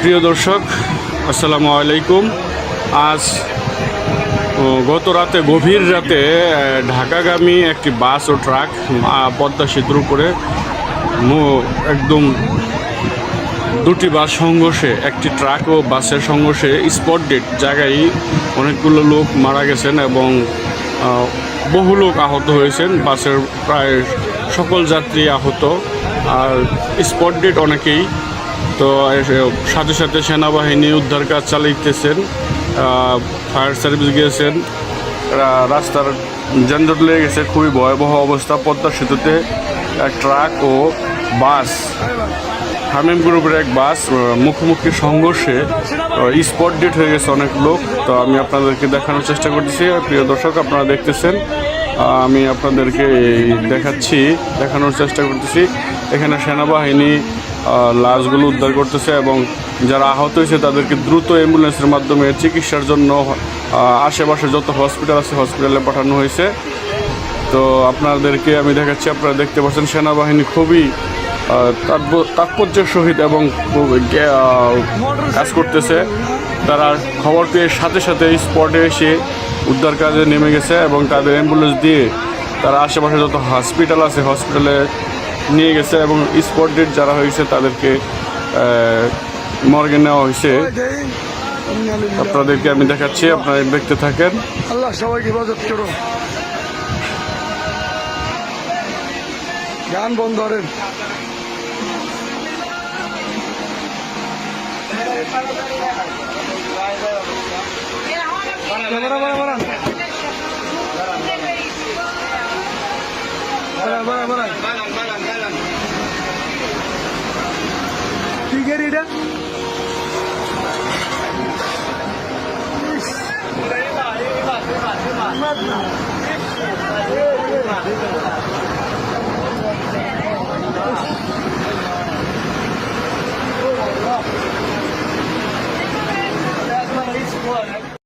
প্রিয় দর্শক, আসসালামু আলাইকুম। আজ গত রাতে গভীর রাতে ঢাকাগামী একটি বাস ও ট্রাক পদ্মা সেতুর উপরে একদম দুটি বাস সংঘর্ষে, একটি ট্রাক ও বাসের সংঘর্ষে স্পট ডেড জায়গায় অনেকগুলো লোক মারা গেছেন এবং বহু লোক আহত হয়েছেন। বাসের প্রায় সকল যাত্রী আহত, আর স্পট ডেড অনেকেই। তো সাথে সাথে সেনাবাহিনী উদ্ধার কাজ চালাইতেছেন, ফায়ার সার্ভিস গিয়েছেন। রাস্তার যানজট লেগে গেছে, খুবই ভয়াবহ অবস্থা। পদ্মা সেতুতে ট্রাক ও বাস, হামিম গ্রুপের এক বাস মুখোমুখি সংঘর্ষে স্পট ডেড হয়ে গেছে অনেক লোক। তো আমি আপনাদেরকে দেখানোর চেষ্টা করতেছি। প্রিয় দর্শক, আপনারা দেখতেছেন, আমি আপনাদেরকে দেখানোর চেষ্টা করতেছি। এখানে সেনাবাহিনী লাশগুলো উদ্ধার করতেছে এবং যারা আহত হয়েছে তাদেরকে দ্রুত অ্যাম্বুলেন্সের মাধ্যমে চিকিৎসার জন্য আশেপাশে যত হসপিটাল আছে হসপিটালে পাঠানো হয়েছে। তো আপনাদেরকে আমি দেখাচ্ছি, আপনারা দেখতে পাচ্ছেন সেনাবাহিনী খুবই তাৎপর্যের সহিত এবং কাজ করতেছে। তারা খবর পেয়ে সাথে সাথে স্পটে এসে উদ্ধার কাজে নেমে গেছে এবং তাদের অ্যাম্বুলেন্স দিয়ে তারা আশেপাশে যত হসপিটাল আছে হসপিটালে নিয়ে গেছে এবং স্পট ডেড যারা হয়েছে তাদেরকে মর্গে নেওয়া হয়েছে। আপনাদেরকে আমি দেখাচ্ছি, আপনারা দেখতে থাকেন। আল্লাহ সবাইকে হেফাজত করো। গান বন্ধ করেন। কি গাড়ি এটা?